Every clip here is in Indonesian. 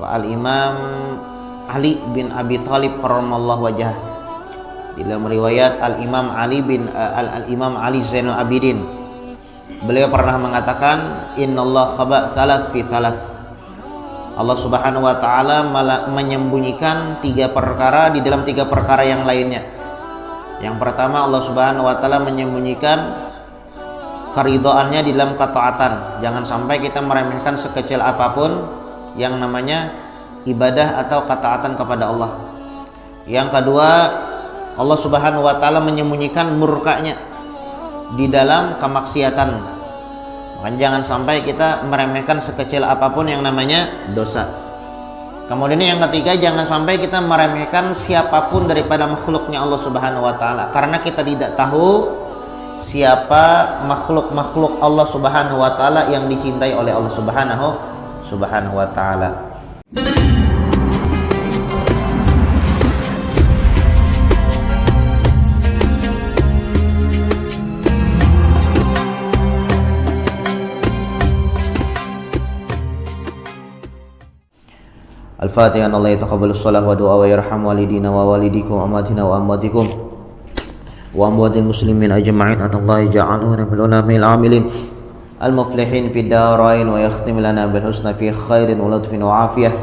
Al-Imam Ali bin Abi Thalib karramallahu wajhah. Di dalam riwayat Al-Imam Al-Imam Ali Zainul Abidin, beliau pernah mengatakan, innallaha khaba thalas fi thalas. Allah Subhanahu wa taala menyembunyikan 3 perkara di dalam 3 perkara yang lainnya. Yang pertama, Allah Subhanahu wa taala menyembunyikan keridhaannya di dalam ketaatan. Jangan sampai kita meremehkan sekecil apapun yang namanya ibadah atau ketaatan kepada Allah. Yang kedua, Allah Subhanahu wa taala menyembunyikan murkanya di dalam kemaksiatan. Maka jangan sampai kita meremehkan sekecil apapun yang namanya dosa. Kemudian yang ketiga, jangan sampai kita meremehkan siapapun daripada makhluknya Allah Subhanahu wa taala, karena kita tidak tahu siapa makhluk-makhluk Allah Subhanahu wa taala yang dicintai oleh Allah Subhanahu wa taala. Al-Fatihah. Allah yataqabbalus shalah wa du'a wa yarham walidina wa walidikum wa amwatina wa amwatikum wa amwatil muslimin ajma'in. Allah ja'aluna min ulamil amilin al-muflihin fid darain wa yakhtim lana bil husna fi khairin wa latfin wa afiyah.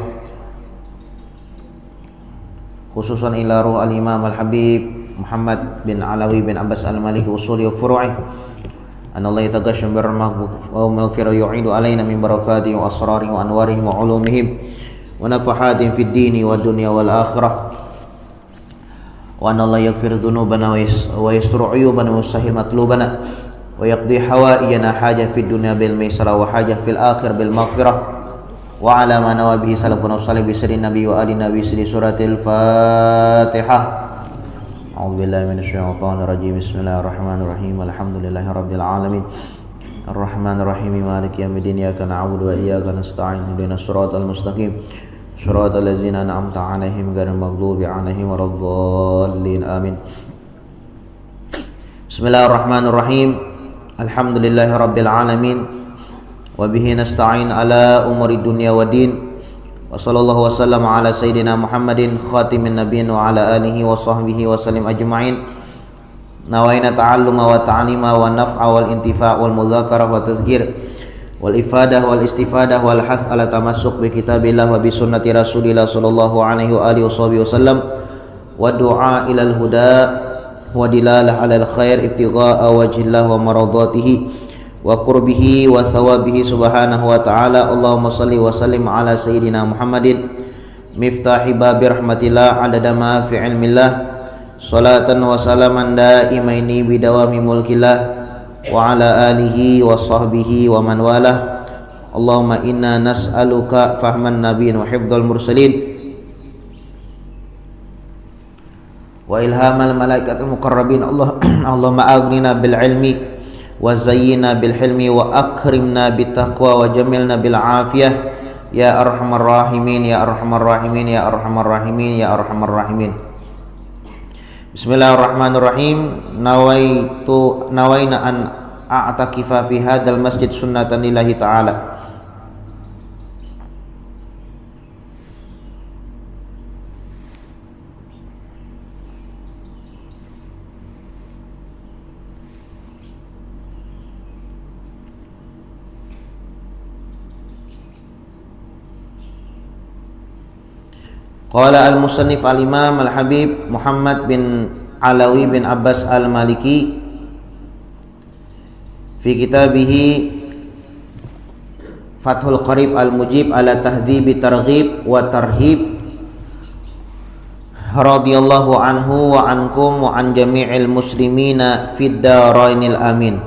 Khususan ila ruh al-Imam al-Habib Muhammad bin Alawi bin Abbas al-Maliki usuli wa furu'i. An Allah yataghasham bir rahmah wa maghfirah yu'idu alaina min barakatihi wa asrarihi wa anwarihi wa ulumihim wa nafahatin fid dini wad dunya wal akhirah. Wa anna Allah yaghfir dhunubana wa yasturu uyubana wa yusahhil matlubana wa yaqdi hawaijana haja fid dunya bil maisara wa haja fil akhir bil maghfirah wa ala ma nawa bihi salafuna salih bi sirrin nabi wa ali nabi sirri suratil Fatihah. A'udzu billahi minasyaitonir rajim. Bismillahirrahmanirrahim. Alhamdulillahi rabbil alamin. Ar-Rahmanir Rahim. Maliki yaumiddin. Iyyaka na'budu wa iyyaka nasta'in. Ihdinas siratal mustaqim. Shiratal ladzina an'amta 'alaihim ghairil maghdubi 'alaihim waladdallin. Amin. Bismillahirrahmanirrahim. Alhamdulillahi rabbil alamin. Wa bihi nasta'in ala umuri dunya waddin. Wa sallallahu wa sallam ala sayyidina Muhammadin khatimin nabiyyin wa ala alihi wa sahbihi wa sallim ajma'in. Nawaina ta'alluma wa ta'lima wa naf'a wal intifa' wal mudzakarah wa tazkir wal ifadah wal istifadah wal hath ala tamassuk bi kitabillah wa bi sunnati rasulillah sallallahu alaihi wa alihi wasallam wa du'a ilal huda wa dilalah alal khair ibtigha'a wajhillah wa maradatihi wa qurbihi wa thawabihi subhanahu wa ta'ala. Allahumma salli wa sallim ala sayyidina Muhammadin miftahi babi rahmatillah adada ma fi ilmillah salatan wa salaman daimaini bidawami mulkillah wa ala alihi wa sahbihi wa man walah. Allahumma inna nas'aluka fahman nabiyyin wa hifdzal mursalin wa ilhamal malaikatil muqarrabin. Allahumma aghnina bil ilmi wa zayyina bil hilmi wa akrimna bit taqwa wa jamilna bil afiyah ya arhamar rahimin ya arhamar rahimin ya arhamar rahimin ya arhamar rahimin. Bismillahirrahmanirrahim. Nawaina an a'takifa fi hadzal masjid sunnatan lillahi ta'ala. Qala al-musannif al-imam al-habib Muhammad bin Alawi bin Abbas al-Maliki fi kitabihi Fathul Qarib al-Mujib ala tahdhibi targhib wa tarhib radhiyallahu anhu wa ankum wa an jami'il muslimina fid darainil amin.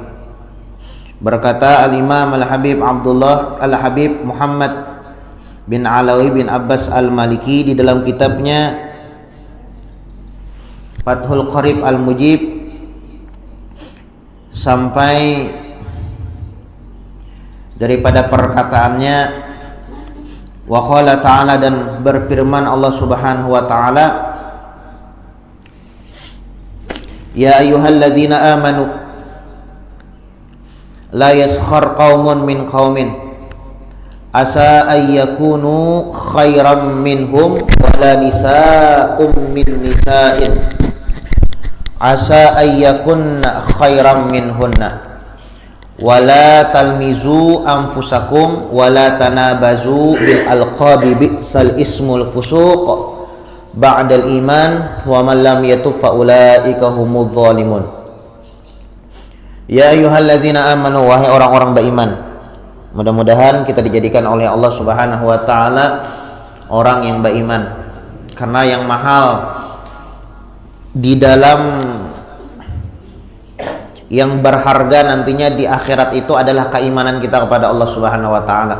Berkata al-imam al-habib Abdullah al-habib Muhammad bin Alawi bin Abbas al-Maliki di dalam kitabnya Fathul Qarib al-Mujib sampai daripada perkataannya wa qala ta'ala, dan berfirman Allah Subhanahu wa ta'ala, ya ayyuhalladzina amanu la yaskhar qaumun min qaumin asa ayyakunu khairam minhum wala nisa'um min nisa'in asa ayyakunna khairam minhunna wala talmizu anfusakum wala tanabazu bil alqabi bi'sal ismul fusuq ba'dal iman wa man lam yatub fa ulaika humudz zalimun. Ya ayyuhalladzina amanu, wahai orang-orang beriman, mudah-mudahan kita dijadikan oleh Allah Subhanahu wa taala orang yang beriman, karena yang mahal di dalam yang berharga nantinya di akhirat itu adalah keimanan kita kepada Allah Subhanahu wa taala.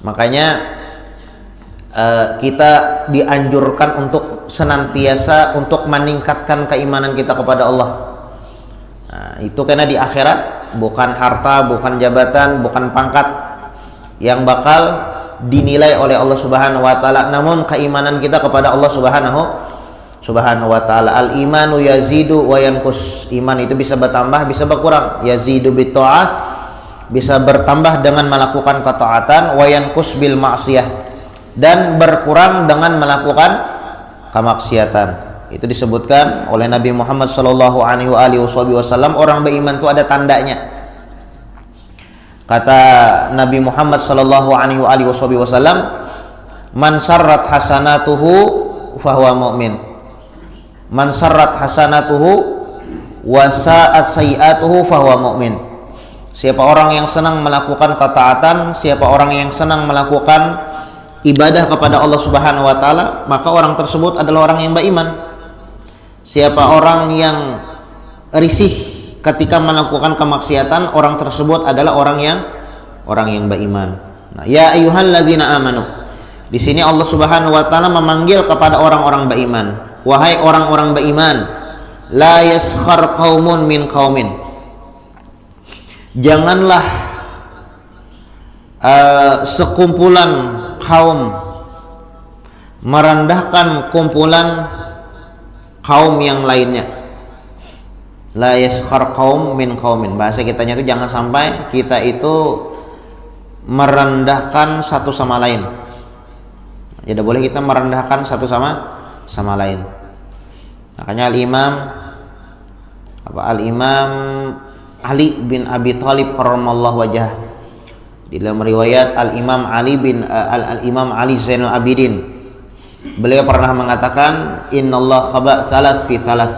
Makanya kita dianjurkan untuk senantiasa untuk meningkatkan keimanan kita kepada Allah. Nah, itu karena di akhirat bukan harta, bukan jabatan, bukan pangkat yang bakal dinilai oleh Allah Subhanahu wa taala, namun keimanan kita kepada Allah Subhanahu wa taala. Al imanu yazidu wa yanqus. Iman itu bisa bertambah, bisa berkurang. Yazidu bit ta'ah, bisa bertambah dengan melakukan ketaatan, wa yanqus bil ma'siyah, dan berkurang dengan melakukan kemaksiatan. Itu disebutkan oleh Nabi Muhammad sallallahu alaihi wasallam, orang beriman itu ada tandanya. Kata Nabi Muhammad sallallahu alaihi wasallam, man sarrat hasanatuhu fahuwa mu'min. Man sarrat hasanatuhu wa sa'at sayi'atuhu fahuwa mu'min. Siapa orang yang senang melakukan ketaatan, siapa orang yang senang melakukan ibadah kepada Allah Subhanahu wa taala, maka orang tersebut adalah orang yang beriman. Siapa orang yang risih ketika melakukan kemaksiatan, orang tersebut adalah orang yang beriman. Nah, ya ayyuhalladzina amanu. Di sini Allah Subhanahu wa taala memanggil kepada orang-orang beriman. Wahai orang-orang beriman, la yaskhar qaumun min qaumin. Janganlah sekumpulan kaum merendahkan kumpulan kaum yang lainnya. La yaskhar qaum min qaumin. Bahasa kitanya itu jangan sampai kita itu merendahkan satu sama lain. Tidak boleh kita merendahkan satu sama lain. Makanya Al-Imam Ali bin Abi Thalib karramallahu wajhah, di dalam riwayat Al-Imam Ali Zainul Abidin, beliau pernah mengatakan, innallaha khaba tsalas fi tsalas.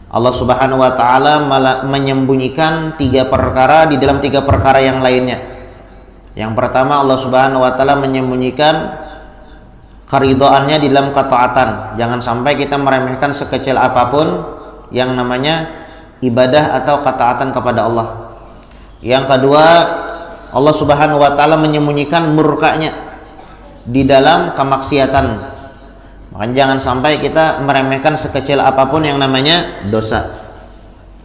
Allah Subhanahu wa taala menyembunyikan 3 perkara di dalam 3 perkara yang lainnya. Yang pertama, Allah Subhanahu wa taala menyembunyikan keridhaannya di dalam ketaatan. Jangan sampai kita meremehkan sekecil apapun yang namanya ibadah atau ketaatan kepada Allah. Yang kedua, Allah Subhanahu wa taala menyembunyikan murkanya di dalam kemaksiatan. Makanya jangan sampai kita meremehkan sekecil apapun yang namanya dosa.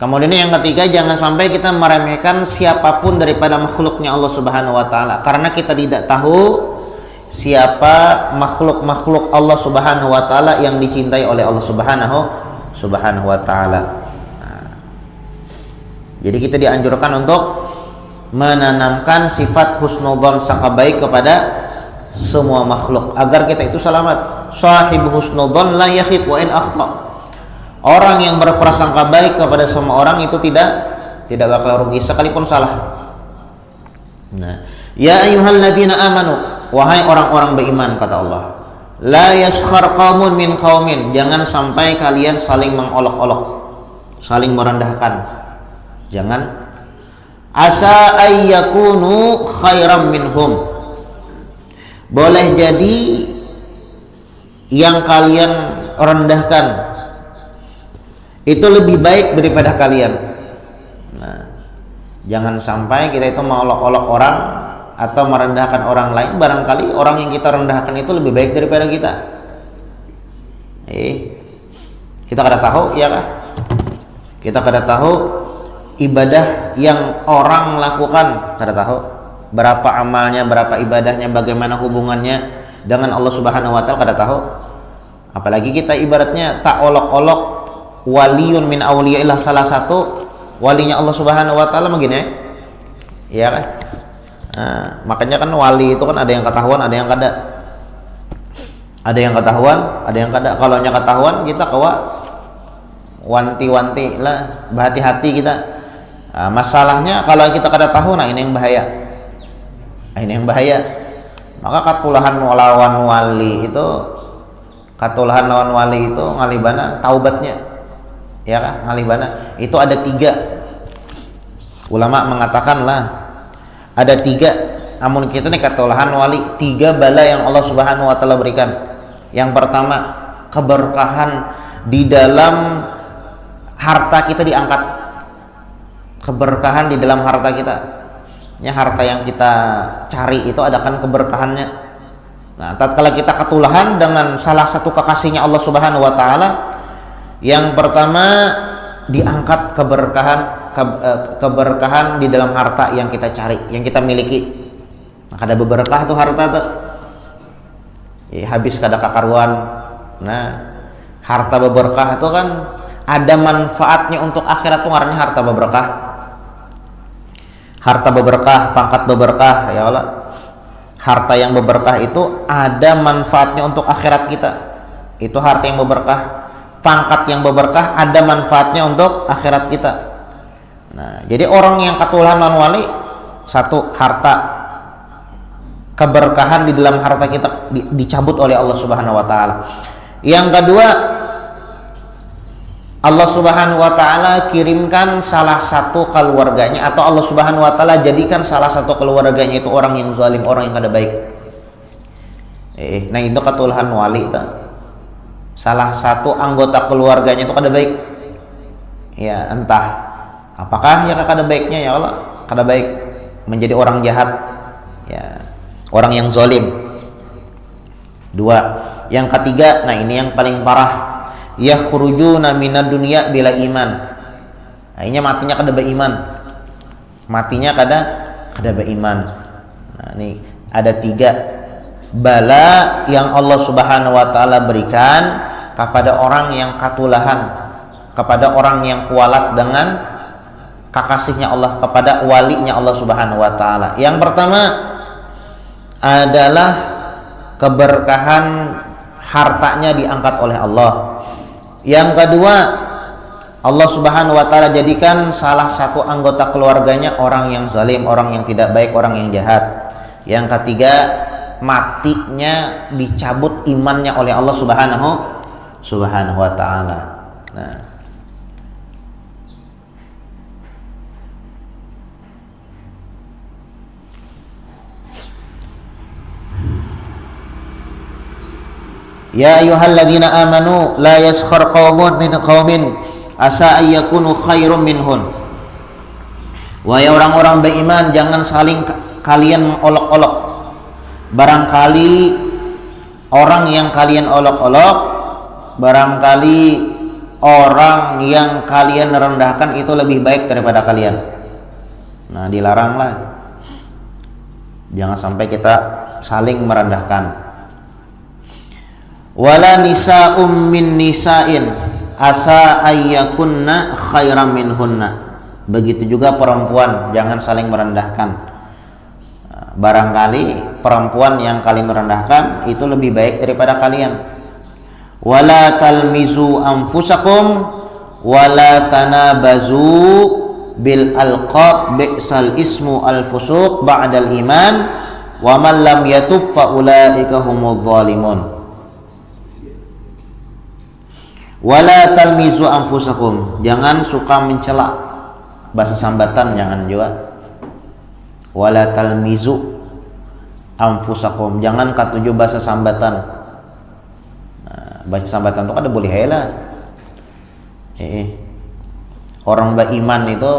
Kemudian yang ketiga, jangan sampai kita meremehkan siapapun daripada makhluknya Allah Subhanahu wa taala, karena kita tidak tahu siapa makhluk-makhluk Allah Subhanahu wa taala yang dicintai oleh Allah Subhanahu wa taala. Nah, jadi kita dianjurkan untuk menanamkan sifat husnudzon, sangka baik kepada semua makhluk agar kita itu selamat. Sahib husnudzon la yakhib wa in akhta. Orang yang berprasangka baik kepada semua orang itu tidak bakal rugi sekalipun salah. Nah, ya ayyuhalladzina amanu, wahai orang-orang beriman, kata Allah, la yaskhar qaumun min qaumin. Jangan sampai kalian saling mengolok-olok, saling merendahkan. Jangan. Asa ayyakunu khairam minhum. Boleh jadi yang kalian rendahkan itu lebih baik daripada kalian. Nah, jangan sampai kita itu mengolok-olok orang atau merendahkan orang lain, barangkali orang yang kita rendahkan itu lebih baik daripada kita. Kita kada tahu, ya kah? Kita kada tahu ibadah yang orang lakukan, kada tahu berapa amalnya, berapa ibadahnya, bagaimana hubungannya dengan Allah Subhanahu wa taala, kada tahu. Apalagi kita ibaratnya tak olok-olok waliyun min auliyaillah, salah satu walinya Allah Subhanahu wa taala begini, ya kan? Nah, makanya kan wali itu kan ada yang ketahuan, ada yang kada. Ada yang ketahuan, ada yang kada. Kalau nya ketahuan kita kawa wanti-wanti lah, berhati-hati kita. Nah, masalahnya kalau kita kada tahu, nah ini yang bahaya. Nah, ini yang bahaya. Maka katulahan lawan wali itu, katulahan lawan wali itu ngalibana taubatnya, ya kan? Ngalibana itu ada 3. Ulama mengatakan lah ada 3. Amun kita nih katulahan wali 3 bala yang Allah Subhanahu Wa Taala berikan. Yang pertama, keberkahan di dalam harta kita diangkat. Keberkahan di dalam harta kita. Ya, harta yang kita cari itu ada kan keberkahannya. Nah, tatkala kita ketulahan dengan salah satu kekasihnya Allah Subhanahu Wa Taala, yang pertama diangkat keberkahan di dalam harta yang kita cari, yang kita miliki. Nah, ada berkah tuh harta tuh. Ya, habis kada kakaruan. Nah, harta berkah itu kan ada manfaatnya untuk akhirat tuh ngarannya harta berkah. Harta berkah, pangkat berkah, ya Allah. Harta yang berkah itu ada manfaatnya untuk akhirat kita. Itu harta yang berkah. Pangkat yang berkah ada manfaatnya untuk akhirat kita. Nah, jadi orang yang katulahan lawan wali, satu, harta, keberkahan di dalam harta kita dicabut oleh Allah Subhanahu Wa Taala. Yang kedua, Allah Subhanahu Wa Taala kirimkan salah satu keluarganya, atau Allah Subhanahu Wa Taala jadikan salah satu keluarganya itu orang yang zalim, orang yang kada baik. Nah, itu katulahan wali itu. Salah satu anggota keluarganya itu kada baik. Ya, entah apakah ya kada baiknya, ya Allah, kada baik, menjadi orang jahat, ya, orang yang zalim. 2. Yang ketiga, nah ini yang paling parah, yakhrujuna minad dunya bila iman. Nah, ini matinya kada beriman. Matinya kada beriman. Nah, ini ada 3 bala yang Allah Subhanahu Wa Taala berikan kepada orang yang katulahan, kepada orang yang kualat dengan kekasihnya Allah, kepada walinya Allah Subhanahu Wa Taala. Yang pertama adalah keberkahan hartanya diangkat oleh Allah. Yang kedua, Allah Subhanahu Wa Taala jadikan salah satu anggota keluarganya orang yang zalim, orang yang tidak baik, orang yang jahat. Yang ketiga, matinya dicabut imannya oleh Allah Subhanahu Wa Taala. Nah, ya ayyuhalladzina amanu la yaskhar qaumun min qaumin asa ayyakunu khairum minhun. Wahai orang-orang beriman, jangan saling kalian mengolok-olok. Barangkali orang yang kalian olok-olok, barangkali orang yang kalian rendahkan itu lebih baik daripada kalian. Nah, dilaranglah. Jangan sampai kita saling merendahkan. Wala nisa'um min nisa'in asa ayyakunna khairam minhunna. Begitu juga perempuan, jangan saling merendahkan. Barangkali perempuan yang kalian merendahkan itu lebih baik daripada kalian. Wala talmizu anfusakum wala tanabazu bil alqab bi'sal ismu al fusuq ba'dal iman wa man lam yatub fa ulaika humudz zalimun. Wala talmizu anfusakum, jangan suka mencela, bahasa sambatan jangan juga. Wala talmizu anfusakum, jangan katuju bahasa sambatan. Nah, bahasa sambatan itu kada boleh hela. Orang beriman itu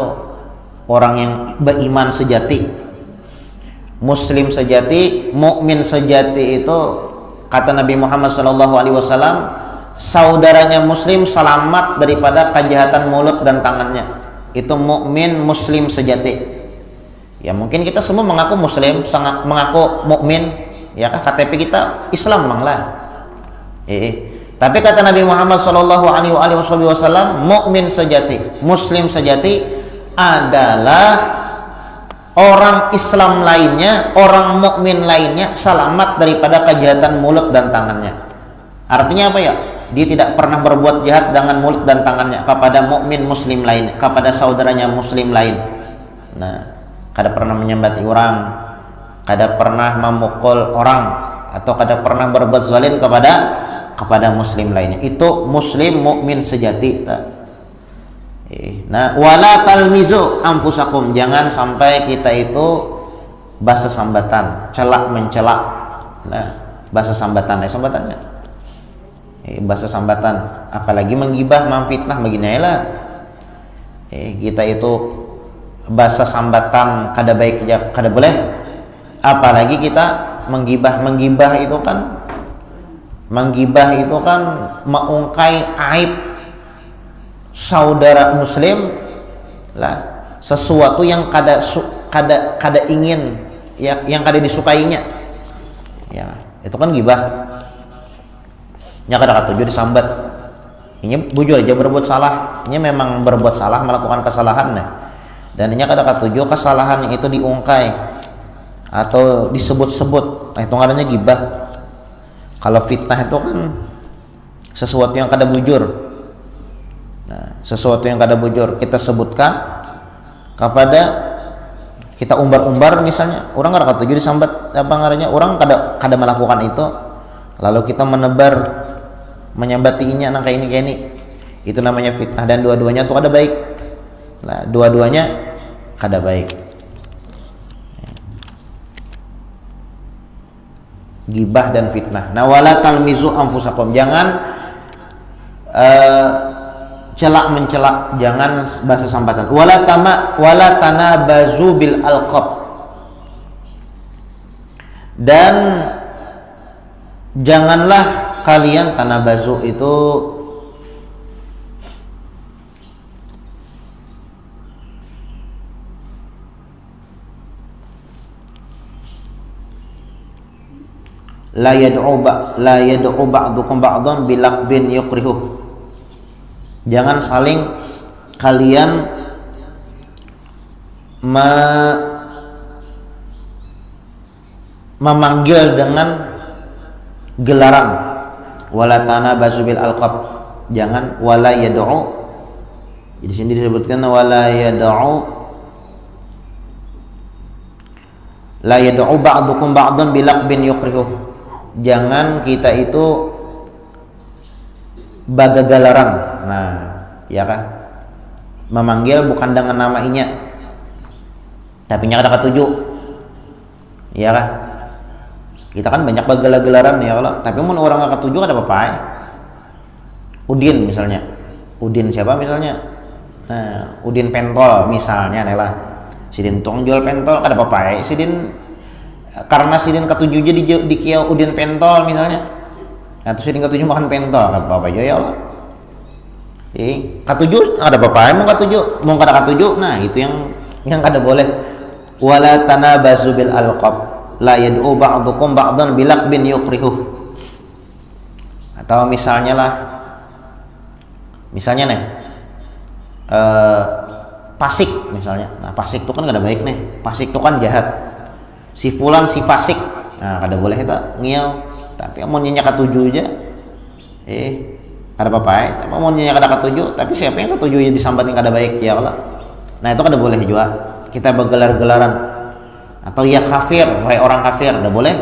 orang yang beriman sejati, muslim sejati, mukmin sejati itu kata Nabi Muhammad SAW, saudaranya muslim selamat daripada kejahatan mulut dan tangannya. Itu mukmin muslim sejati. Ya, mungkin kita semua mengaku muslim, sangat mengaku mukmin, ya kan, KTP kita Islam manglah. Tapi kata Nabi Muhammad SAW, mukmin sejati, muslim sejati adalah orang Islam lainnya, orang mukmin lainnya selamat daripada kejahatan mulut dan tangannya. Artinya apa ya? Dia tidak pernah berbuat jahat dengan mulut dan tangannya kepada mukmin muslim lain, kepada saudaranya muslim lain. Nah, kada pernah menyambati orang, kada pernah memukul orang, atau kada pernah berbuat zalim kepada muslim lainnya. Itu muslim mukmin sejati. Nah, wala talmizu anfusakum, jangan sampai kita itu bahasa sambatan, celak mencelak. Nah, bahasa sambatan, sambatannya bahasa sambatan, apalagi menggibah, memfitnah, begini lah. Kita itu bahasa sambatan kada baik, kada boleh. Apalagi kita menggibah itu kan, mengungkai aib saudara muslim lah, sesuatu yang kada ingin, yang kada disukainya, ya itu kan gibah. Nya kada katuju disambat, ini bujur aja berbuat salah, ini memang berbuat salah, melakukan kesalahan, dan ini kada katuju kesalahan itu diungkai atau disebut-sebut. Nah, itu ngarannya gibah. Kalau fitnah itu kan sesuatu yang kada bujur. Nah, sesuatu yang kada bujur kita sebutkan kepada, kita umbar-umbar misalnya, orang kada katuju disambat, apa ngarannya, orang kada melakukan itu, lalu kita menyambatinya kayak ini, itu namanya fitnah, dan dua-duanya itu kada baik. Nah, dua-duanya kada baik. Gibah dan fitnah. Nah, wala talmizu anfusakum, jangan celak mencelak, jangan bahasa sambatan. Wala tanabazu bil alqab, dan janganlah kalian tanabazu itu la yad'u ba'dukum ba'dhan bilaqbin yukrihu, jangan saling kalian memanggil dengan gelaran. Wala tanabazu bil alqab, jangan wala yad'u, di sini disebutkan wala yad'u, la yad'u ba'dukum ba'dhan bilaqbin yukrihu, jangan kita itu bagagalaran. Nah, ya kan, memanggil bukan dengan nama inya, tapi nya kada katuju, ya kan. Kita kan banyak bagala-gelaran ya kalau, tapi mun orang nggak ketujuh ada apa-apa. Udin misalnya, Udin siapa misalnya? Nah, Udin pentol misalnya, lah. Sidin tong jual pentol ada apa-apa. Sidin karena sidin ketujuh jadi di kiau Udin pentol misalnya. Nah, terus sidin ketujuh makan pentol, apa-apa aja ya Allah. Ketujuh ada apa-apa, mau ketujuh, mau kada ketujuh. Nah, itu yang kada boleh. Wala tanabazu bil alqab, la yad'u ba'dukum ba'dhan bilaqbin yukrihu. Atau misalnya nih fasik misalnya. Nah, fasik itu kan kada baik nih, fasik itu kan jahat, si fulan si fasik. Nah, kada boleh eta ngiau, tapi amun nya katuju aja kada apa-apa. Tapi amun nya kada katuju, tapi siapa yang katuju ya disambatin kada baik ya Allah. Nah, itu kada boleh juga kita bergelar-gelaran. Atau ya kafir, wahai orang kafir, tidak boleh.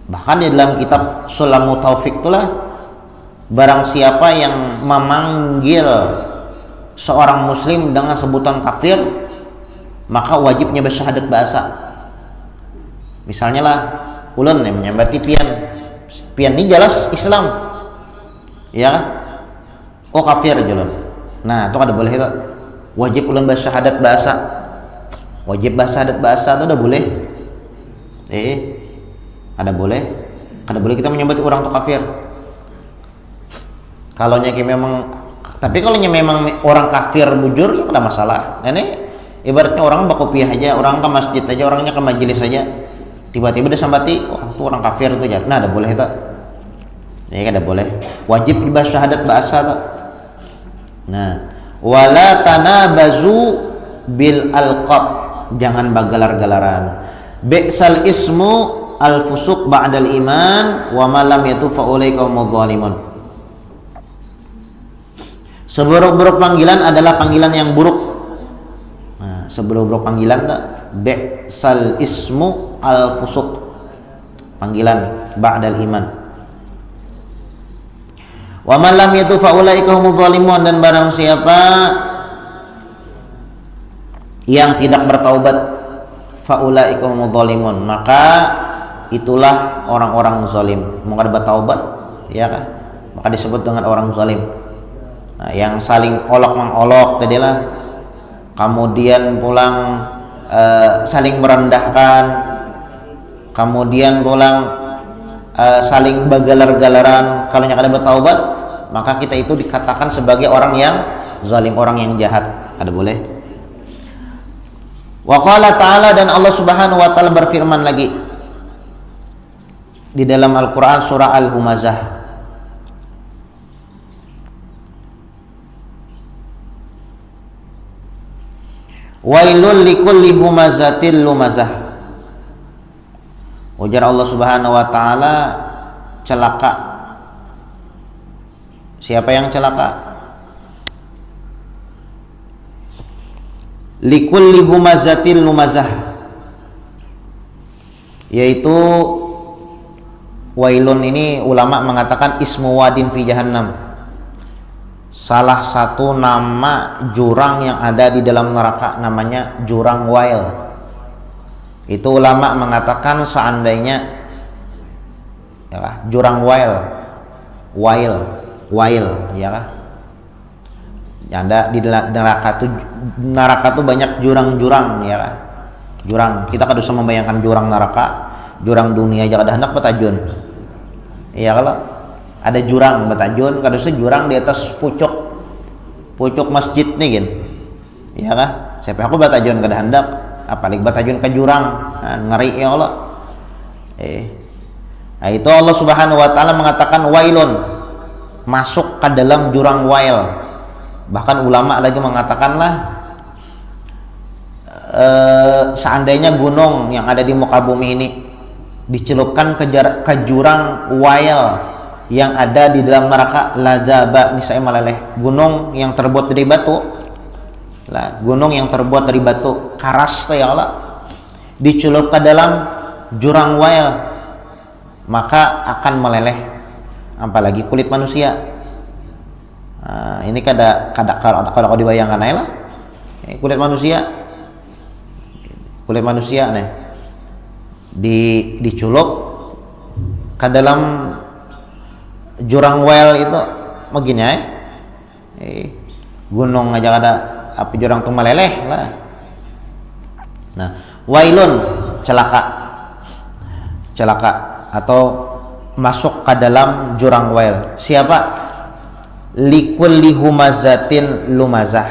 Bahkan di dalam kitab Sulamu Taufik itulah, barang siapa yang memanggil seorang muslim dengan sebutan kafir, maka wajibnya bersyahadat bahasa. Misalnya lah, ulun yang menyambati pian ini jelas Islam, ya kan? Oh kafir jalan. Nah, itu kada boleh itu. Wajib ulun bersyahadat bahasa. Wajib syahadat bahasa itu udah boleh. Ada boleh kita menyebut orang itu kafir. Kalau nyaki memang, tapi kalau memang orang kafir bujur ya ada masalah. Ini ibaratnya orang bakopiah aja, orang ke masjid aja, orangnya ke majelis aja, tiba-tiba dia sambati, oh itu orang kafir itu aja. Nah, ada boleh itu. Ya ada boleh. Wajib syahadat bahasa itu. Nah, wala tanabazu bil alqab, jangan bagalar-galaran. Bi'sal ismu al fusuq ba'dal iman wa ma lam yatub fa ulaika humudz zalimun. Seburuk-buruk panggilan adalah panggilan yang buruk. Nah, seburuk-buruk panggilan bi'sal ismu al fusuq, panggilan ba'dal iman. Wa man lam yatub fa ulaika humudz zalimun, dan barang siapa yang tidak bertaubat fa ulaika humudz zalimun, maka itulah orang-orang zalim. Mau ada bertaubat ya kan, maka disebut dengan orang zalim. Nah, yang saling olok-mengolok tadilah, kemudian pulang saling merendahkan, kemudian pulang saling bagalar-galaran. Kalau yang ada bertaubat, maka kita itu dikatakan sebagai orang yang zalim, orang yang jahat. Ada boleh. Wa qala ta'ala, dan Allah Subhanahu wa taala berfirman lagi di dalam Al-Qur'an surah Al-Humazah. Wailul likulli humazatil lumazah. Ujar Allah Subhanahu wa taala, celaka. Siapa yang celaka? Likulli humazatil lumazah, yaitu wailun ini ulama mengatakan ismu wadin fi jahannam, salah satu nama jurang yang ada di dalam neraka, namanya jurang wail. Itu ulama mengatakan seandainya ya, jurang wail ya kan, yang ada di neraka tuh banyak jurang-jurang ya kan. Jurang, kita kan bisa membayangkan jurang neraka, jurang dunia aja kada hendak betajun. Iya, kalau ada jurang betajun, kada usah jurang di atas pucuk masjid nih gin. Iya kah? Siapa aku betajun kada hendak, apalagi betajun ke jurang. Nah, ngeri ya Allah. Nah, itu Allah Subhanahu wa taala mengatakan wailun, masuk ke dalam jurang wail. Bahkan ulama lagi mengatakanlah seandainya gunung yang ada di muka bumi ini dicelupkan ke jurang wail yang ada di dalam neraka, lazaba, niscaya meleleh. Gunung yang terbuat dari batu, gunung yang terbuat dari batu karas ya Allah, dicelup ke dalam jurang wail, maka akan meleleh. Apalagi kulit manusia. Nah, ini kada kau dibayangkan aja lah. Kulit manusia nih diculup ke dalam jurang well itu begini ya. Gunung aja ada api jurang tuh meleleh lah. Nah, wailun, celaka atau masuk ke dalam jurang well. Siapa? Likulli humazatin lumazah,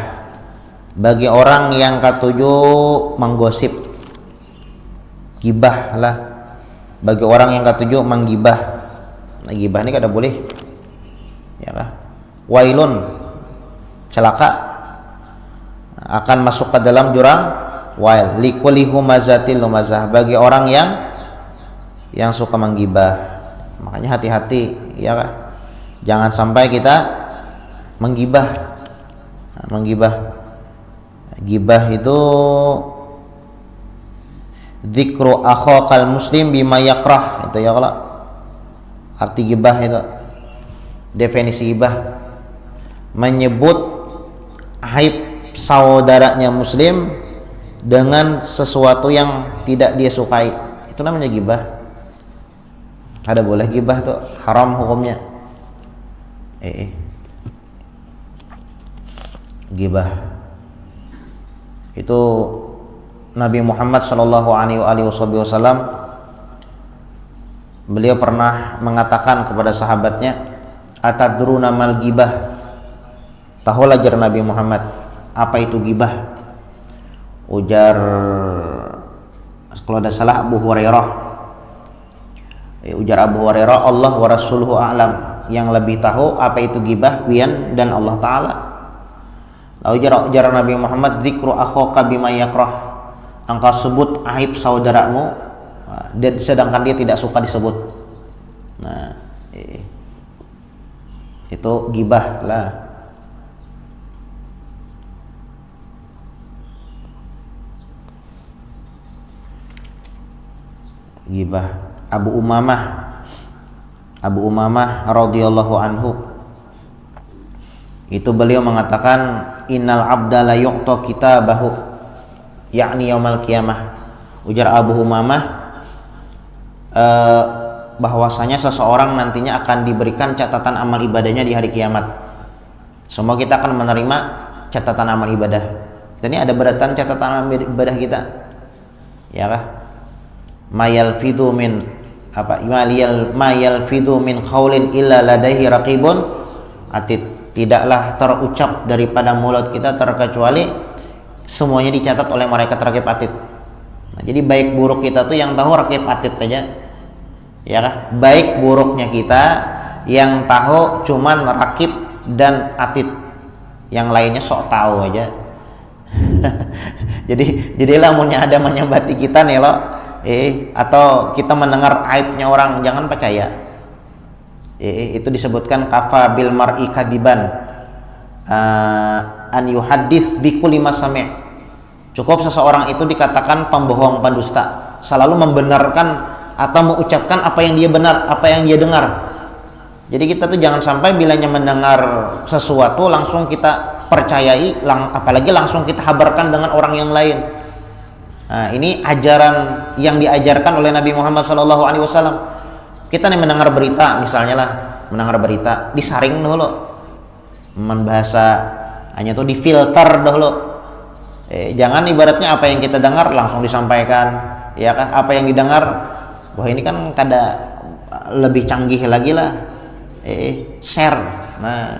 bagi orang yang ketujuh menggosip, gibah lah, bagi orang yang ketujuh menggibah. Nah, gibah ini kada boleh ya lah. Wailun, celaka, akan masuk ke dalam jurang wail. Likulli humazatin lumazah, bagi orang yang suka menggibah. Makanya hati-hati ya kah? Jangan sampai kita menggibah. Gibah itu dzikru akhakal muslim bima yakrah, itu ya kalau arti gibah itu, definisi gibah, menyebut aib saudaranya muslim dengan sesuatu yang tidak dia sukai, itu namanya gibah. Ada boleh gibah tuh, haram hukumnya. Gibah itu Nabi Muhammad Shallallahu Alaihi Wasallam, beliau pernah mengatakan kepada sahabatnya, atadruna mal gibah, tahulah ajar Nabi Muhammad apa itu gibah. Ujar, kalau ada salah Abu Hurairah, ujar Abu Hurairah, Allah wa rasuluhu a'lam, yang lebih tahu apa itu gibah pian dan Allah Ta'ala. Lalu ujar Nabi Muhammad, zikru akhaka bima yakrah, engkau sebut aib saudaramu, sedangkan dia tidak suka disebut. Nah, itu gibah lah. Gibah. Abu Umamah radhiyallahu anhu, itu beliau mengatakan, innal abda la yu'ta kitabahu, yakni yaumal qiyamah. Ujar Abu Umamah, bahwasanya seseorang nantinya akan diberikan catatan amal ibadahnya di hari kiamat. Semua kita akan menerima catatan amal ibadah. Ini ada beratan catatan amal ibadah kita, ya kah? Mayalfidu min qaulin illa ladaihi raqibun atid. Tidaklah terucap daripada mulut kita terkecuali semuanya dicatat oleh malaikat raqib atid. Nah, jadi baik buruk kita tuh yang tahu raqib atid aja, ya kah? Baik buruknya kita yang tahu cuman raqib dan atid, yang lainnya sok tahu aja. jadi lamunnya ada menyambati kita nih lo, atau kita mendengar aibnya orang, jangan percaya. Itu disebutkan kafa bil mar'i kadiban an yuhaddits bi kulli ma sami'. Cukup seseorang itu dikatakan pembohong, pendusta, selalu membenarkan atau mengucapkan apa yang dia benar, apa yang dia dengar. Jadi kita tuh jangan sampai bilanya mendengar sesuatu langsung kita percayai, apalagi langsung kita habarkan dengan orang yang lain. Nah, ini ajaran yang diajarkan oleh Nabi Muhammad SAW. Kita nih mendengar berita, misalnya lah, mendengar berita, disaring dulu, bahasa hanya tuh difilter dulu. Jangan ibaratnya apa yang kita dengar langsung disampaikan, ya kan? Apa yang didengar, wah ini kan kada lebih canggih lagi lah, share. Nah,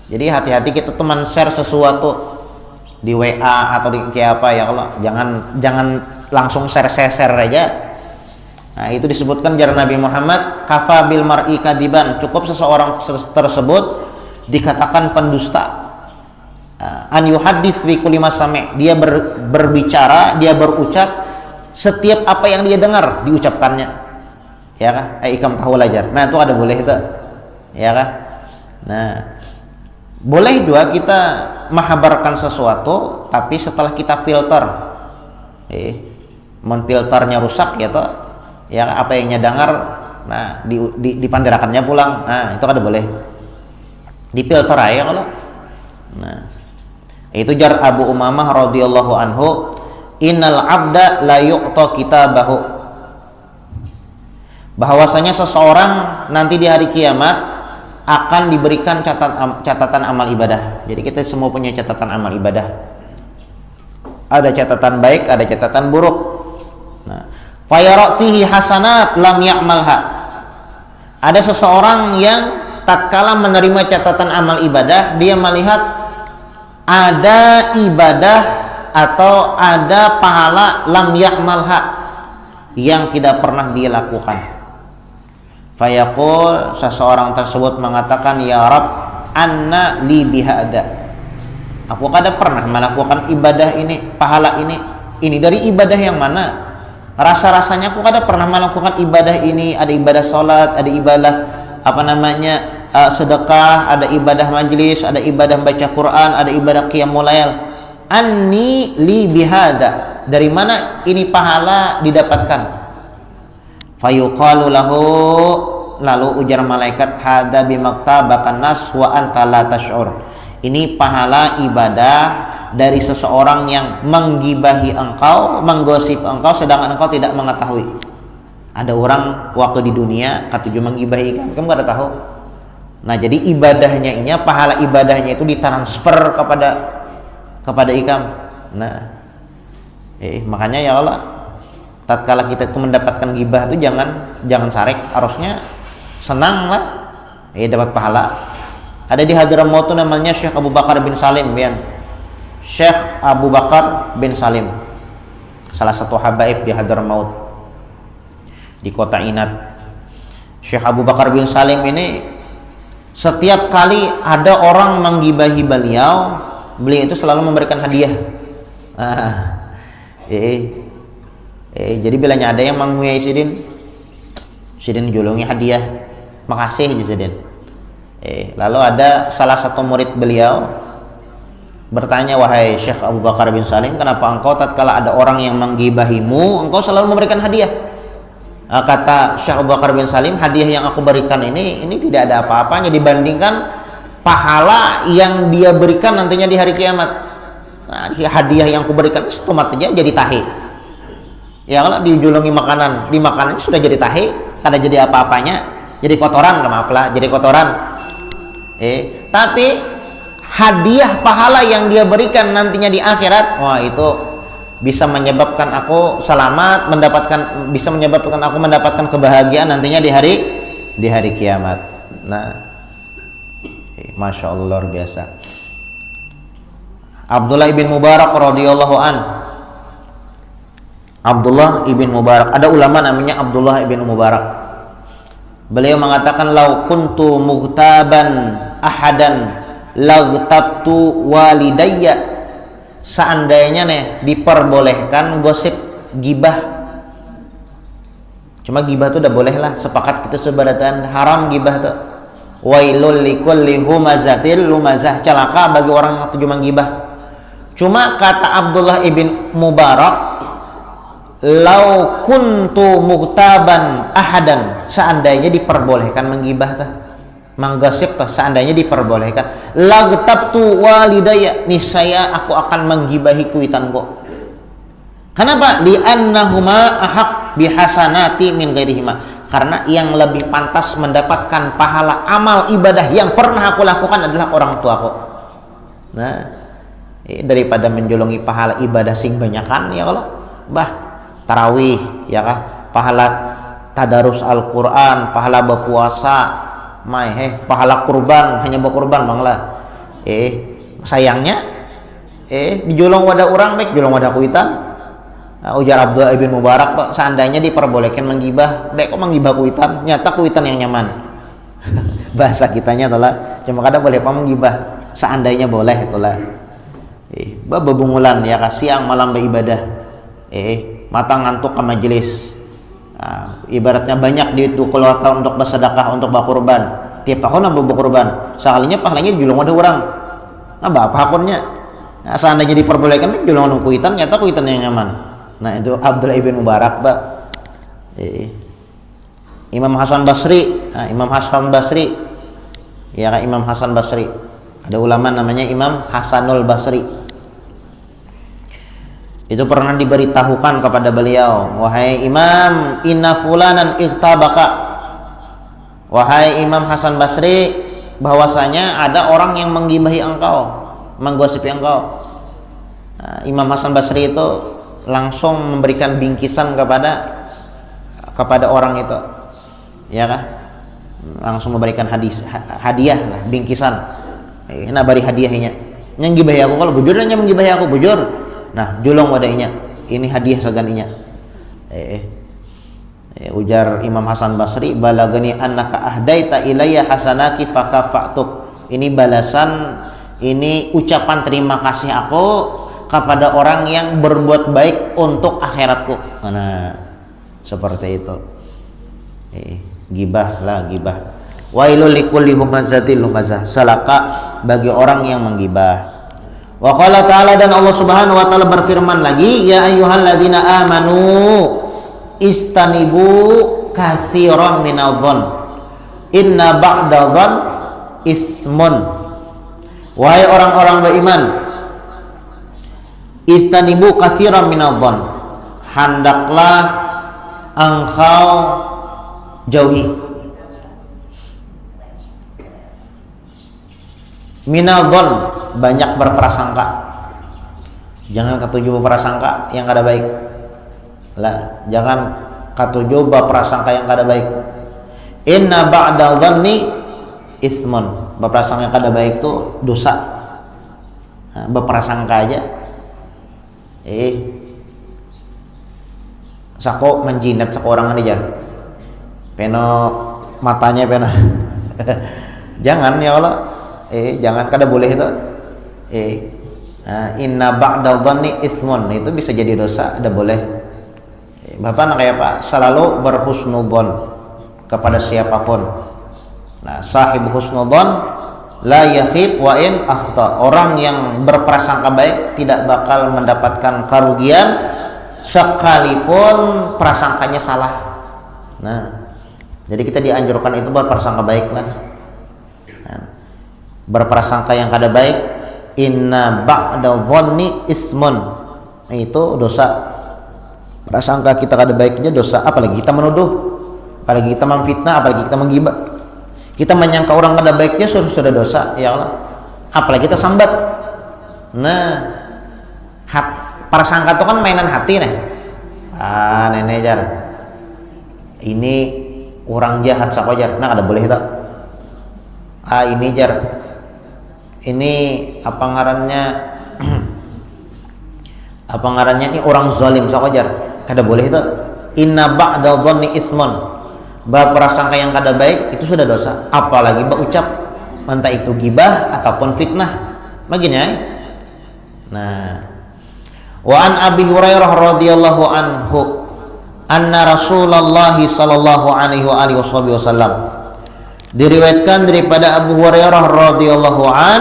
jadi hati-hati kita tuh men-share sesuatu di WA atau di kayak apa ya, kalau jangan langsung share aja. Nah, itu disebutkan jar Nabi Muhammad, kafa bil mar'i kadiban, cukup seseorang tersebut dikatakan pendusta. An yuhaddits bi kulli ma sami', dia berbicara, dia berucap setiap apa yang dia dengar diucapkannya, ya kan? Ikam tahu lajar. Nah, itu ada boleh itu, ya kan? Nah, boleh juga kita menghabarkan sesuatu tapi setelah kita filter, filternya rusak ya toh, ya apa yang dengar, nah dipandirakannya pulang. Nah, itu kada boleh, difilter aja kalau. Nah, itu jar Abu Umamah radhiyallahu anhu, innal abda la yu'ta kitabahu, bahwasanya seseorang nanti di hari kiamat akan diberikan catatan amal ibadah. Jadi kita semua punya catatan amal ibadah. Ada catatan baik, ada catatan buruk. Nah, fayara fihi hasanat lam ya'malha. Ada seseorang yang tatkala menerima catatan amal ibadah, dia melihat ada ibadah atau ada pahala lam ya'malha yang tidak pernah dia lakukan. Fayaqul, seseorang tersebut mengatakan, ya Rabb, anna li bihada, aku kada pernah melakukan ibadah ini, pahala ini dari ibadah yang mana? Rasa-rasanya aku kada pernah melakukan ibadah ini. Ada ibadah sholat, ada ibadah sedekah, ada ibadah majlis, ada ibadah baca Quran, ada ibadah qiyamul lail. Anni li bihada, dari mana ini pahala didapatkan? Fayuqalu lahu, lalu ujar malaikat, hada bimaktabakan nas wa anta la tash'ur. Ini pahala ibadah dari seseorang yang menggibahi engkau, menggosip engkau, sedangkan engkau tidak mengetahui. Ada orang waktu di dunia katuju menggibahi kamu gak ada tahu. Nah, jadi ibadahnya ini, pahala ibadahnya itu ditransfer kepada ikam. Nah, makanya ya Allah, tatkala kita itu mendapatkan gibah itu jangan sarek, harusnya senang lah, dapat pahala. Ada di Hadramaut itu namanya Syekh Abu Bakar bin Salim, Syekh Abu Bakar bin Salim, salah satu habaib di Hadramaut di kota Inat. Syekh Abu Bakar bin Salim ini setiap kali ada orang menggibahi beliau itu selalu memberikan hadiah. Jadi bilanya ada yang manguyai sidin julungi hadiah makasih aja sidin. Lalu ada salah satu murid beliau bertanya, wahai Syekh Abu Bakar bin Salim, kenapa engkau tatkala ada orang yang menggibahimu engkau selalu memberikan hadiah? Kata Syekh Abu Bakar bin Salim, hadiah yang aku berikan ini tidak ada apa-apanya dibandingkan pahala yang dia berikan nantinya di hari kiamat. Nah, hadiah yang aku berikan tomat aja jadi tahi. Ya kalau dijulungi makanan, di makanannya sudah jadi tahi, kada jadi apa-apanya, jadi kotoran, maaflah, jadi kotoran. Tapi hadiah pahala yang dia berikan nantinya di akhirat, wah itu bisa menyebabkan aku selamat, bisa menyebabkan aku mendapatkan kebahagiaan nantinya di hari kiamat. Nah, masya Allah, luar biasa. Abdullah ibn Mubarak radhiyallahu an. Abdullah ibn Mubarak, ada ulama namanya Abdullah ibn Mubarak. Beliau mengatakan, lau kuntu mughtaban ahadan laghtabtu walidayya. Seandainya diperbolehkan gosip gibah, cuma gibah tuh udah boleh lah, sepakat kita sebaratan haram gibah tuh. Wailul likulli humazatil lumazah, celaka bagi orang yang tujuh menggibah. Cuma kata Abdullah ibn Mubarak, lau kuntu mughtaban ahadan, seandainya diperbolehkan menggibah tuh, menggosip tuh, seandainya diperbolehkan, laghtabtu walidayya, niscaya aku akan menggibahi kuitanku. Kenapa? Li'annahuma ahaq bihasanati min ghairihima, karena yang lebih pantas mendapatkan pahala amal ibadah yang pernah aku lakukan adalah orang tuaku. Nah, daripada menjolongi pahala ibadah sing banyakan, ya Allah, tarawih, ya kah, pahala tadarus Al-Quran, pahala berpuasa, pahala kurban, hanya berkurban banglah. Sayangnya dijolong wadah orang baik, jolong wadah kuitan. Ujar Abdullah ibn Mubarak, kok seandainya diperbolehkan menggibah, baik kok menggibah kuitan, nyata kuitan yang nyaman. Bahasa kitanya itulah, cuma kadang boleh apa menggibah, seandainya boleh itulah. Bebungulan ya siang malam beribadah, matang ngantuk ke majelis. Ibaratnya banyak duit keluarkan untuk bersedekah, untuk berkurban. Tiap tahun apa berkurban, sekalinya pahalanya julung ada orang. Nah, apa hakunnya? Nah, seandainya diperbolehkan julung kuitan, nyata kuitan yang nyaman. Nah, itu Abdullah ibn Mubarak, Imam Hasan Basri. Imam Hasan Basri, ya kan, Imam Hasan Basri. Ada ulama namanya Imam Hasanul Basri. Itu pernah diberitahukan kepada beliau, wahai Imam, inna fulanan ikhtabaka, wahai Imam Hasan Basri, bahwasanya ada orang yang menggibahi engkau, menggosipi engkau. Nah, Imam Hasan Basri itu langsung memberikan bingkisan kepada orang itu, ya kan, langsung memberikan hadiah lah, bingkisan. Nah, bari hadiahnya yang gibahi aku, kalau bujur hanya menggibahi aku bujur. Nah, julong wadainya, ini hadiah seganinya. Ujar Imam Hasan Basri, balagani annaka ahdaita ilayya hasanaki fakafa'tuk. Ini balasan, ini ucapan terima kasih aku kepada orang yang berbuat baik untuk akhiratku. Nah, seperti itu. Gibah lah, gibah. Wailul likulli humazatil lumazah, celaka bagi orang yang menggibah. Wa qala ta'ala, dan Allah Subhanahu wa taala berfirman lagi, ya ayyuhalladzina amanu istanibu katsiran minadh-dhon inna ba'dadh-dhon ismun. Wahai orang-orang beriman, istanibu katsiran minadh-dhon, hendaklah engkau jauhi minadh-dhon, banyak berprasangka. Jangan ketujuh berprasangka yang kada baik lah, jangan ketujuh berprasangka yang kada baik. Inna ba'da dhanni ismun, berprasangka yang kada baik itu dosa. Nah, berprasangka aja sako menjilat seorang aja, peno matanya peno jangan, ya Allah, jangan, kada boleh itu. Inna ba'da dhanni ismun, itu bisa jadi dosa, ada boleh. Bapak nak kayak Pak selalu berhusnudzon kepada siapapun. Nah, sahib husnudzon la yakhib wa in akhta. Orang yang berprasangka baik tidak bakal mendapatkan kerugian sekalipun prasangkanya salah. Nah, jadi kita dianjurkan itu berprasangka baik lah. Nah, berprasangka yang kada baik, inna ba'da dhanni ismun, itu dosa. Prasangka kita kada baiknya dosa, apalagi kita menuduh, apalagi kita memfitnah, apalagi kita menggibah. Kita menyangka orang kada baiknya sudah dosa, ya Allah. Apalagi kita sambat. Nah, prasangka itu kan mainan hati nih. Nenek jar. Ini orang jahat sakojar, nah kada boleh tak. Ini jar. Ini apa ngarannya? Apa ngarannya ini orang zalim sakojar. Kada boleh itu. Inna ba'da dhanni ismun. Berprasangka yang kada baik itu sudah dosa. Apalagi berucap, entah itu gibah ataupun fitnah. Begini ya. Nah, wa an Abi Hurairah radhiyallahu anhu anna Rasulullah sallallahu alaihi wa alihi wasallam, diriwayatkan daripada Abu Hurairah radhiyallahu an,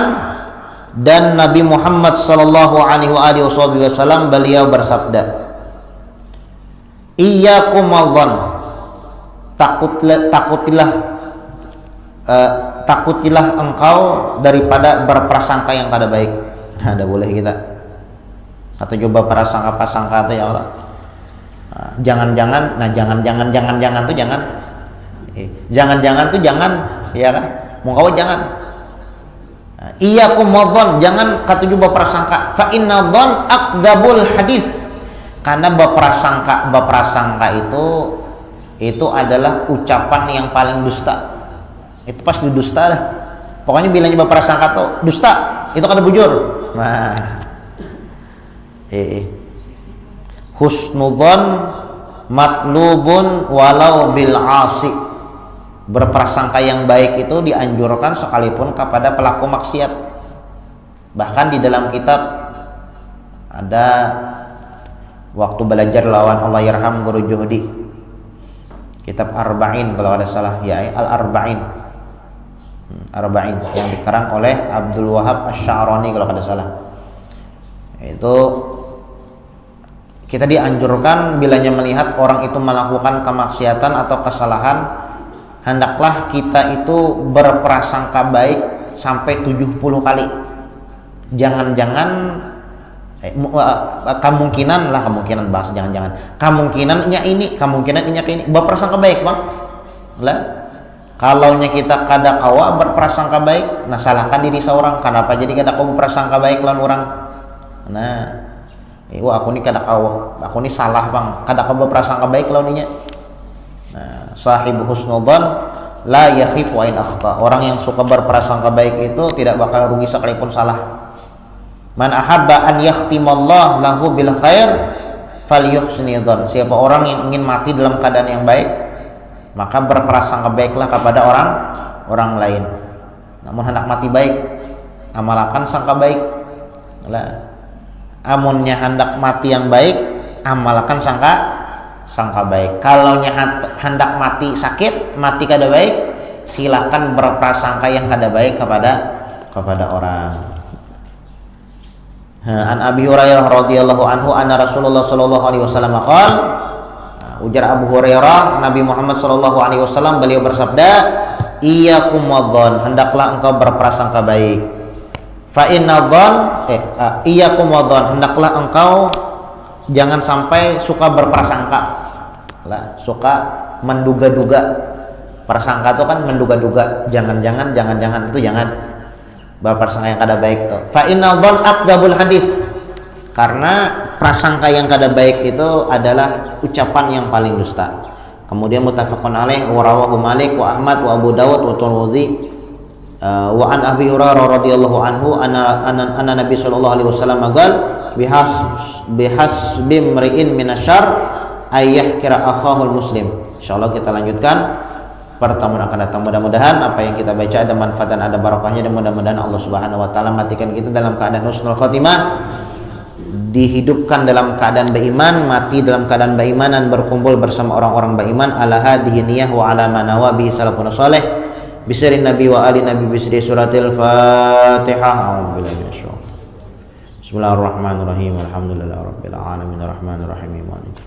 dan Nabi Muhammad sallallahu alaihi wa alihi wasallam beliau bersabda, iyyakum wadh-dhann, takutilah engkau daripada berprasangka yang kada baik. Ada boleh kita atau coba prasangka itu ya Allah. Jangan-jangan tuh jangan. Jangan-jangan tuh jangan, ya kan? Mau kau jangan. Iyyakum wadh-dhann, jangan kata coba prasangka. Fa inna dhann akdzabul hadis. Karena berprasangka itu adalah ucapan yang paling dusta. Itu pasti dusta lah. Pokoknya bilangnya berprasangka tuh dusta, itu kada bujur. Nah, husnudzon matlubun walau bil asi. Berprasangka yang baik itu dianjurkan sekalipun kepada pelaku maksiat. Bahkan di dalam kitab ada, waktu belajar lawan Allah yarham Guru Juhdi, kitab Arba'in kalau ada salah ya, Al-Arba'in yang dikarang oleh Abdul Wahab Asy-Sya'rani kalau ada salah. Itu kita dianjurkan bilanya melihat orang itu melakukan kemaksiatan atau kesalahan, hendaklah kita itu berprasangka baik sampai 70 kali. Jangan-jangan kemungkinan bahas jangan-jangan kemungkinannya ini berprasangka baik bang lah. Kalau kita kada kawa berprasangka baik, nah salahkan diri seorang, kenapa jadi kada kau berprasangka baik lawan orang. Nah, aku ni kada kawa, aku ni salah bang, kada kau berprasangka baik lawannya. Nah, sahibu husnudzan la yakhif wa in akhta. Orang yang suka berprasangka baik itu tidak bakal rugi sekalipun salah. Man ahabba an yakhtimallah lahu bil khair falyuhsini dzan. Siapa orang yang ingin mati dalam keadaan yang baik, maka berprasangka baiklah kepada orang lain. Namun hendak mati baik, amalkan sangka baik. Lah, amunnya hendak mati yang baik, amalkan sangka baik. Kalau hendak mati sakit, mati kada baik, silakan berprasangka yang kada baik kepada orang. An Abi Hurairah radhiyallahu anhu anna Rasulullah sallallahu alaihi wasallam qala, ujar Abu Hurairah, Nabi Muhammad sallallahu alaihi wasallam beliau bersabda, iyyakum wadh-dhann, hendaklah engkau berprasangka baik. Fa inna dhann iyyakum wadh-dhann, hendaklah engkau jangan sampai suka berprasangka. Lah, suka menduga-duga. Prasangka itu kan menduga-duga, jangan-jangan itu jangan. Berprasangka yang kada baik itu. Fa inna dhann akdzabul hadis. Karena prasangka yang kada baik itu adalah ucapan yang paling dusta. Kemudian muttafaqun alaih wa rawahu Malik wa Ahmad wa Abu Dawud wa Tirmidzi wa an Abi Hurairah radhiyallahu anhu anna Nabi sallallahu alaihi wasallam qala bihasbi imri'in minasyarr ay yahkira akhahul muslim. Insyaallah kita lanjutkan pertemuan akan datang. Mudah-mudahan apa yang kita baca ada manfaat dan ada barokahnya, dan mudah-mudahan Allah Subhanahu wa taala matikan kita dalam keadaan husnul khotimah dihidupkan dalam keadaan beriman, mati dalam keadaan beriman, dan berkumpul bersama orang-orang beriman. Ala hadhihi niyah wa ala manawa bihi salafun salih bisirin nabi wa ali nabi bisri suratil fatihah. A'udzubillahi minasyaitonir. Bismillahirrahmanirrahim. Alhamdulillahirabbil alamin arrahmanir rahim maliki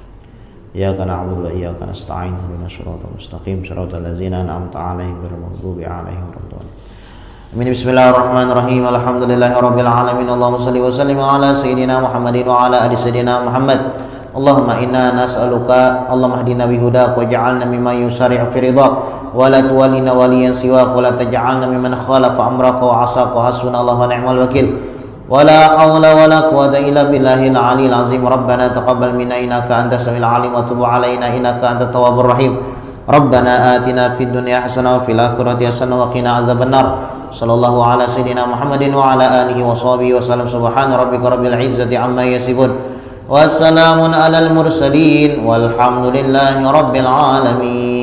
iyyaka na'budu wa iyyaka nasta'in ihdinas siratal mustaqim siratal ladzina an'amta 'alaihim ghairil maghdubi 'alaihim waladdallin. Amin. Bismillahirrahmanirrahim. Alhamdulillahirabbil alamin. Allahumma shalli wa sallim ala sayyidina Muhammadin wa ala ali sayyidina Muhammad. Allahumma inna nas'aluka Allahumma hdina bihudak waj'alna mimman yusari'u fi ridhak wa la tuwallina waliyan siwak wa la taj'alna mimman khalafa amraka wa 'asaka wa hasbunallahu wa ni'mal wakil. ولا حول ولا قوة إلا بالله العلي العظيم. ربنا تقبل منا إنك أنت السميع العليم وتب علينا إنك أنت التواب الرحيم. ربنا آتنا في الدنيا حسنة وفي الآخرة حسنة وقنا عذاب النار. صلى الله على سيدنا محمد وعلى آله وصحبه وسلم. سبحان ربك رب العزة عما يصفون والسلام على المرسلين والحمد لله رب العالمين.